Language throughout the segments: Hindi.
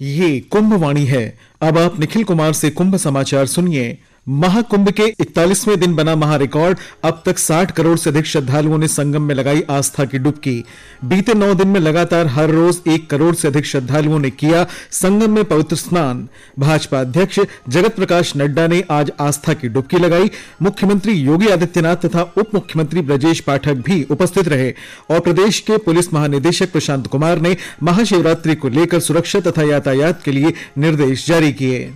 ये कुंभवाणी है। अब आप निखिल कुमार से कुंभ समाचार सुनिए। महाकुंभ के 41वें दिन बना महारिकॉर्ड। अब तक 60 करोड़ से अधिक श्रद्धालुओं ने संगम में लगाई आस्था की डुबकी। बीते 9 दिन में लगातार हर रोज 1 करोड़ से अधिक श्रद्धालुओं ने किया संगम में पवित्र स्नान। भाजपा अध्यक्ष जगत प्रकाश नड्डा ने आज आस्था की डुबकी लगाई। मुख्यमंत्री योगी आदित्यनाथ तथा उप मुख्यमंत्री ब्रजेश पाठक भी उपस्थित रहे और प्रदेश के पुलिस महानिदेशक प्रशांत कुमार ने महाशिवरात्रि को लेकर सुरक्षा तथा यातायात के लिए निर्देश जारी किए।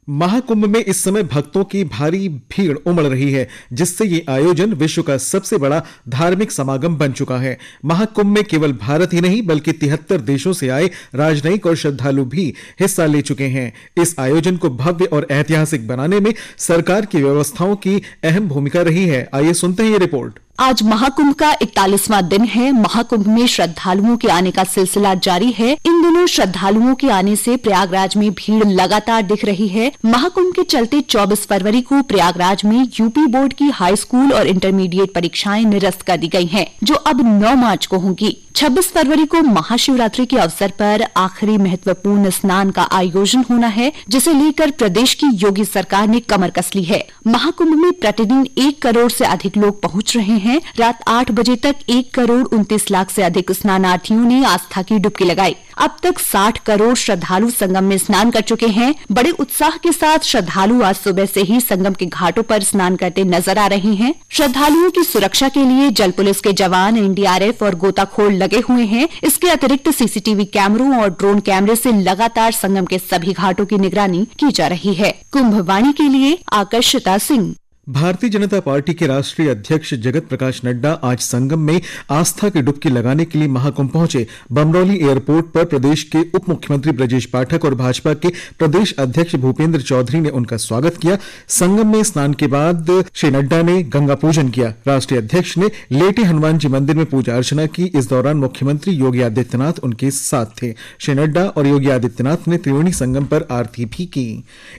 महाकुंभ में इस समय भक्तों की भारी भीड़ उमड़ रही है, जिससे ये आयोजन विश्व का सबसे बड़ा धार्मिक समागम बन चुका है। महाकुंभ में केवल भारत ही नहीं बल्कि 73 देशों से आए राजनयिक और श्रद्धालु भी हिस्सा ले चुके हैं। इस आयोजन को भव्य और ऐतिहासिक बनाने में सरकार की व्यवस्थाओं की अहम भूमिका रही है। आइए सुनते हैं ये रिपोर्ट। आज महाकुंभ का 41वां दिन है। महाकुंभ में श्रद्धालुओं के आने का सिलसिला जारी है। इन दिनों श्रद्धालुओं के आने से प्रयागराज में भीड़ लगातार दिख रही है। महाकुंभ के चलते 24 फरवरी को प्रयागराज में यूपी बोर्ड की हाई स्कूल और इंटरमीडिएट परीक्षाएं निरस्त कर दी गई हैं, जो अब 9 मार्च को होंगी। 26 फरवरी को महाशिवरात्रि के अवसर पर आखिरी महत्वपूर्ण स्नान का आयोजन होना है, जिसे लेकर प्रदेश की योगी सरकार ने कमर कस ली है। महाकुंभ में प्रतिदिन 1 करोड़ से अधिक लोग पहुंच रहे हैं। रात 8 बजे तक 1 करोड़ 29 लाख से अधिक स्नानार्थियों ने आस्था की डुबकी लगाई। अब तक 60 करोड़ श्रद्धालु संगम में स्नान कर चुके हैं। बड़े उत्साह के साथ श्रद्धालु आज सुबह से ही संगम के घाटों पर स्नान करते नजर आ रहे हैं। श्रद्धालुओं की सुरक्षा के लिए जल पुलिस के जवान, एनडीआरएफ और गोताखोर लगे हुए हैं। इसके अतिरिक्त सीसीटीवी कैमरों और ड्रोन कैमरे से लगातार संगम के सभी घाटों की निगरानी की जा रही है। कुंभवाणी के लिए आकर्षिता सिंह। भारतीय जनता पार्टी के राष्ट्रीय अध्यक्ष जगत प्रकाश नड्डा आज संगम में आस्था की डुबकी लगाने के लिए महाकुंभ पहुंचे। बमरौली एयरपोर्ट पर प्रदेश के उप मुख्यमंत्री ब्रजेश पाठक और भाजपा के प्रदेश अध्यक्ष भूपेंद्र चौधरी ने उनका स्वागत किया। संगम में स्नान के बाद श्री नड्डा ने गंगा पूजन किया। राष्ट्रीय अध्यक्ष ने लेटे हनुमान जी मंदिर में पूजा अर्चना की। इस दौरान मुख्यमंत्री योगी आदित्यनाथ उनके साथ थे। श्री नड्डा और योगी आदित्यनाथ ने त्रिवेणी संगम पर आरती भी की।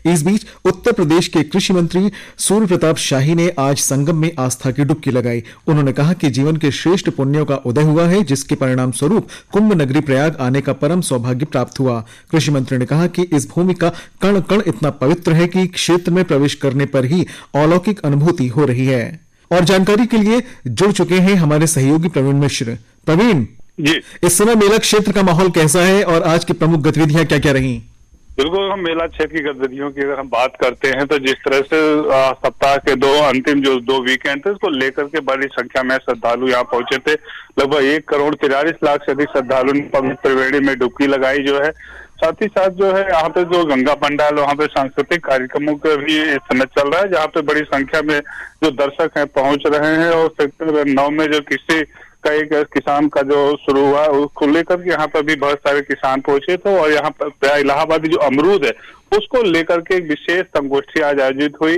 इस बीच उत्तर प्रदेश के कृषि मंत्री सूर्य प्रताप शाही ने आज संगम में आस्था की डुबकी लगाई। उन्होंने कहा कि जीवन के श्रेष्ठ पुण्यों का उदय हुआ है, जिसके परिणाम स्वरूप कुंभ नगरी प्रयाग आने का परम सौभाग्य प्राप्त हुआ। कृषि मंत्री ने कहा कि इस भूमि का कण कण इतना पवित्र है कि क्षेत्र में प्रवेश करने पर ही अलौकिक अनुभूति हो रही है। और जानकारी के लिए जुड़ चुके हैं हमारे सहयोगी प्रवीण मिश्र। प्रवीण जी, इस समय मेला क्षेत्र का माहौल कैसा है और आज की प्रमुख गतिविधियां क्या क्या रही? बिल्कुल, हम मेला क्षेत्र की गतिविधियों की अगर हम बात करते हैं तो जिस तरह से सप्ताह के अंतिम जो 2 वीकेंड थे, उसको लेकर के बड़ी संख्या में श्रद्धालु यहाँ पहुंचे थे। लगभग 1 करोड़ 43 लाख से अधिक श्रद्धालु ने पवित्र त्रिवेणी में डुबकी लगाई जो है। साथ ही साथ जो है यहाँ पे जो गंगा पंडाल, वहाँ पे सांस्कृतिक कार्यक्रमों का भी इस समय चल रहा है, जहाँ पे बड़ी संख्या में जो दर्शक हैं पहुंच रहे हैं। और सेक्टर 9 में जो कृषि का एक किसान का जो शुरू हुआ उसको लेकर के यहाँ पर भी बहुत सारे किसान पहुंचे थे। और यहाँ पर इलाहाबादी जो अमरूद है उसको लेकर के एक विशेष संगोष्ठी आज आयोजित हुई,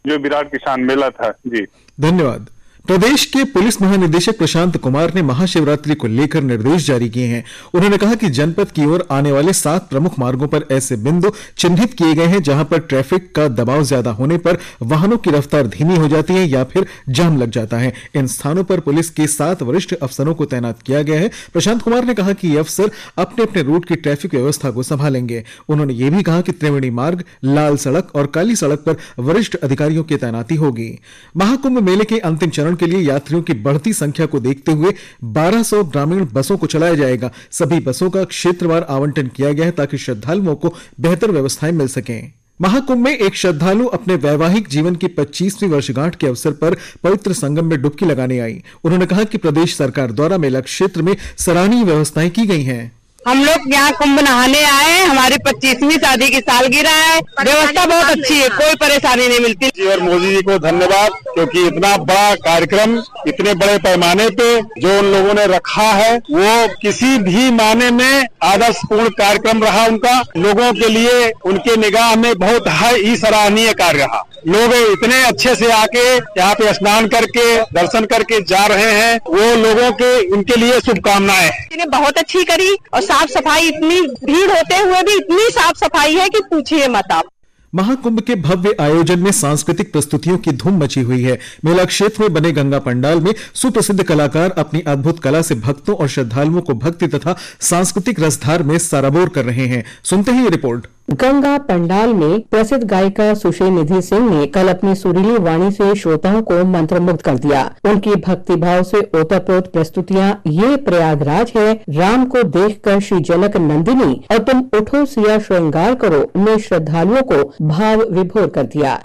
जो विराट किसान मेला था। जी धन्यवाद। प्रदेश के पुलिस महानिदेशक प्रशांत कुमार ने महाशिवरात्रि को लेकर निर्देश जारी किए हैं। उन्होंने कहा कि जनपद की ओर आने वाले 7 प्रमुख मार्गों पर ऐसे बिंदु चिन्हित किए गए हैं जहां पर ट्रैफिक का दबाव ज्यादा होने पर वाहनों की रफ्तार धीमी हो जाती है या फिर जाम लग जाता है। इन स्थानों पर पुलिस के 7 वरिष्ठ अफसरों को तैनात किया गया है। प्रशांत कुमार ने कहा कि ये अफसर अपने अपने रूट की ट्रैफिक व्यवस्था को संभालेंगे। उन्होंने ये भी कहा कि त्रिवेणी मार्ग, लाल सड़क और काली सड़क पर वरिष्ठ अधिकारियों की तैनाती होगी। महाकुंभ मेले के अंतिम चरण के लिए यात्रियों की बढ़ती संख्या को देखते हुए 1200 ग्रामीण बसों को चलाया जाएगा। सभी बसों का क्षेत्रवार आवंटन किया गया है ताकि श्रद्धालुओं को बेहतर व्यवस्थाएं मिल सकें। महाकुंभ में एक श्रद्धालु अपने वैवाहिक जीवन की 25वीं वर्षगांठ के अवसर पर पवित्र संगम में डुबकी लगाने आई। उन्होंने कहा कि प्रदेश सरकार द्वारा मेला क्षेत्र में सराहनीय व्यवस्थाएं की गई हैं। हम लोग यहाँ कुंभ नहाने आए हैं। हमारी 25वीं शादी की सालगिरह है। व्यवस्था बहुत अच्छी है, कोई परेशानी नहीं मिलती। जी और मोदी जी को धन्यवाद, क्योंकि इतना बड़ा कार्यक्रम इतने बड़े पैमाने पे जो उन लोगों ने रखा है वो किसी भी माने में आदर्शपूर्ण कार्यक्रम रहा उनका। लोगों के लिए उनके निगाह में बहुत ही सराहनीय कार्य रहा। लोग इतने अच्छे से आके यहाँ पे स्नान करके दर्शन करके जा रहे हैं, वो लोगों के इनके लिए शुभकामनाएं। इन्हें बहुत अच्छी करी और साफ सफाई, इतनी भीड़ होते हुए भी इतनी साफ सफाई है कि पूछिए मत आप। महाकुंभ के भव्य आयोजन में सांस्कृतिक प्रस्तुतियों की धूम मची हुई है। मेला क्षेत्र में बने गंगा पंडाल में सुप्रसिद्ध कलाकार अपनी अद्भुत कला से भक्तों और श्रद्धालुओं को भक्ति तथा सांस्कृतिक रसधार में सराबोर कर रहे हैं। सुनते हैं ये रिपोर्ट। गंगा पंडाल में प्रसिद्ध गायिका सुश्री निधि सिंह ने कल अपनी सुरीली वाणी से श्रोताओं को मंत्रमुग्ध कर दिया। उनकी भक्तिभाव से ओतप्रोत प्रस्तुतियां ये प्रयागराज है, राम को देखकर श्री जनक नंदिनी और तुम उठो सिया श्रृंगार करो ने श्रद्धालुओं को भाव विभोर कर दिया।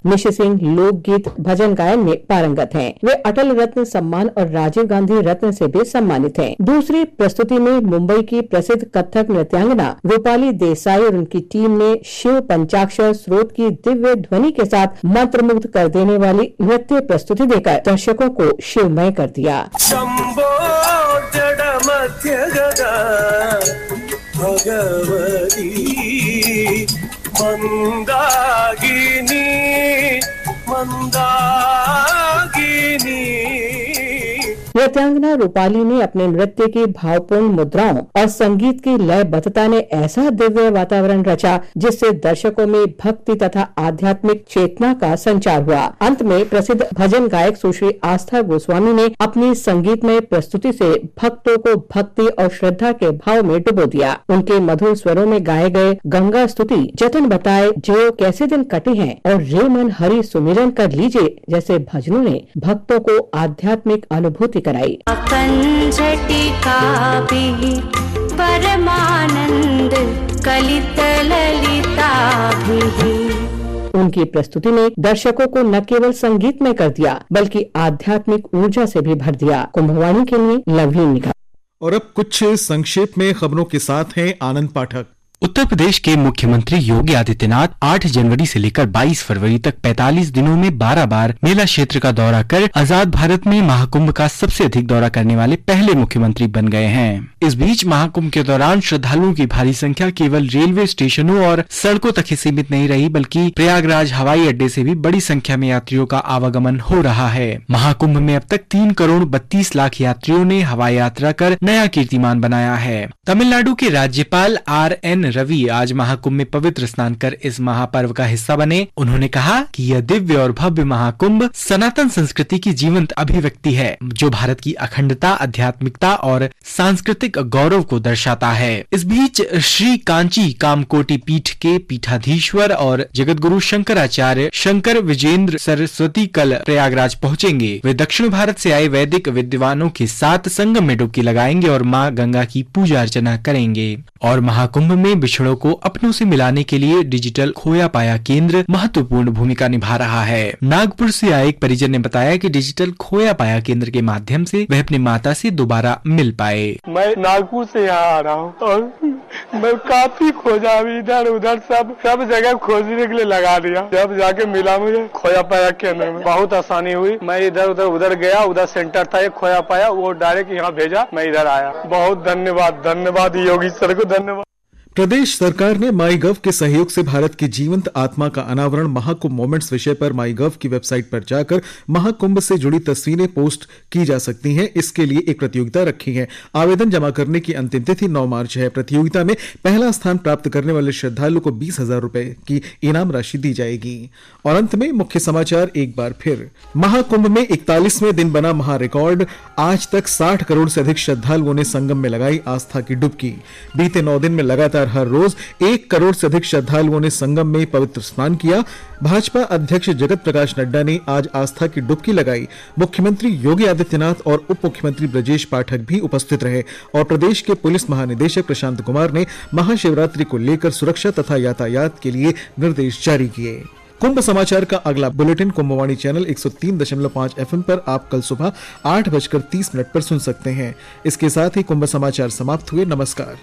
निशि सिंह लोकगीत भजन गायन में पारंगत हैं। वे अटल रत्न सम्मान और राजीव गांधी रत्न से भी सम्मानित हैं। दूसरी प्रस्तुति में मुंबई की प्रसिद्ध कथक नृत्यांगना रूपाली देसाई और उनकी टीम ने शिव पंचाक्षर स्रोत की दिव्य ध्वनि के साथ मंत्रमुग्ध कर देने वाली नृत्य प्रस्तुति देकर दर्शकों को शिवमय कर दिया। नृत्यांगना रूपाली ने अपने नृत्य की भावपूर्ण मुद्राओं और संगीत की लयबद्धता ने ऐसा दिव्य वातावरण रचा जिससे दर्शकों में भक्ति तथा आध्यात्मिक चेतना का संचार हुआ। अंत में प्रसिद्ध भजन गायक सुश्री आस्था गोस्वामी ने अपनी संगीतमय प्रस्तुति से भक्तों को भक्ति और श्रद्धा के भाव में डुबो दिया। उनके मधुर स्वरों में गाए गए गंगा स्तुति, जतन बताए जो कैसे दिन कटे हैं और रे मन हरि सुमिरन कर लीजिए जैसे भजनों ने भक्तों को आध्यात्मिक अनुभूति कराई। परमानंद कलित ललिता उनकी प्रस्तुति ने दर्शकों को न केवल संगीत में कर दिया बल्कि आध्यात्मिक ऊर्जा से भी भर दिया। कुंभवाणी के लिए लवलीन निगाह। और अब कुछ संक्षेप में खबरों के साथ हैं आनंद पाठक। उत्तर प्रदेश के मुख्यमंत्री योगी आदित्यनाथ 8 जनवरी से लेकर 22 फरवरी तक 45 दिनों में 12 बार मेला क्षेत्र का दौरा कर आजाद भारत में महाकुंभ का सबसे अधिक दौरा करने वाले पहले मुख्यमंत्री बन गए हैं। इस बीच महाकुंभ के दौरान श्रद्धालुओं की भारी संख्या केवल रेलवे स्टेशनों और सड़कों तक ही सीमित नहीं रही बल्कि प्रयागराज हवाई अड्डे से भी बड़ी संख्या में यात्रियों का आवागमन हो रहा है। महाकुंभ में अब तक 3 करोड़ 32 लाख यात्रियों ने हवाई यात्रा कर नया कीर्तिमान बनाया है। तमिलनाडु के राज्यपाल RN रवि आज महाकुंभ में पवित्र स्नान कर इस महापर्व का हिस्सा बने। उन्होंने कहा कि यह दिव्य और भव्य महाकुंभ सनातन संस्कृति की जीवंत अभिव्यक्ति है जो भारत की अखंडता, आध्यात्मिकता और सांस्कृतिक गौरव को दर्शाता है। इस बीच श्री कांची कामकोटि पीठ के पीठाधीश्वर और जगतगुरु शंकराचार्य शंकर विजेंद्र सरस्वती कल प्रयागराज पहुंचेंगे। वे दक्षिण भारत से आए वैदिक विद्वानों के साथ संगम में डुबकी लगाएंगे और मां गंगा की पूजा अर्चना करेंगे। और महाकुंभ में बिछड़ों को अपनों से मिलाने के लिए डिजिटल खोया पाया केंद्र महत्वपूर्ण भूमिका निभा रहा है। नागपुर से आए एक परिजन ने बताया कि डिजिटल खोया पाया केंद्र के माध्यम से वह अपनी माता से दोबारा मिल पाए। मैं नागपुर से यहाँ आ रहा हूँ और मैं काफी खोजा, इधर उधर सब जगह खोजने के लिए लगा दिया। जब जाके मिला मुझे खोया पाया केंद्र में बहुत आसानी हुई। मैं इधर उधर गया, उधर सेंटर था एक खोया पाया, वो डायरेक्ट यहाँ भेजा, मैं इधर आया। बहुत धन्यवाद योगी सर को धन्यवाद। प्रदेश सरकार ने माईगव के सहयोग से भारत की जीवंत आत्मा का अनावरण महाकुंभ मोमेंट्स विषय पर माईगव की वेबसाइट पर जाकर महाकुंभ से जुड़ी तस्वीरें पोस्ट की जा सकती हैं। इसके लिए एक प्रतियोगिता रखी है। आवेदन जमा करने की अंतिम तिथि 9 मार्च है। प्रतियोगिता में पहला स्थान प्राप्त करने वाले श्रद्धालु को 20,000 रुपए की इनाम राशि दी जाएगी। और अंत में मुख्य समाचार एक बार फिर। महाकुंभ में 41वें दिन बना महा रिकॉर्ड। आज तक 60 करोड़ से अधिक श्रद्धालुओं ने संगम में लगाई आस्था की डुबकी। बीते 9 दिन में लगातार हर रोज 1 करोड़ से अधिक श्रद्धालुओं ने संगम में पवित्र स्नान किया। भाजपा अध्यक्ष जगत प्रकाश नड्डा ने आज आस्था की डुबकी लगाई। मुख्यमंत्री योगी आदित्यनाथ और उप मुख्यमंत्री ब्रजेश पाठक भी उपस्थित रहे और प्रदेश के पुलिस महानिदेशक प्रशांत कुमार ने महाशिवरात्रि को लेकर सुरक्षा तथा यातायात के लिए निर्देश जारी किए। कुंभ समाचार का अगला बुलेटिन कुंभवाणी चैनल 103.5 FM पर आप कल सुबह 8:30 पर सुन सकते हैं। इसके साथ ही कुंभ समाचार समाप्त हुए। नमस्कार।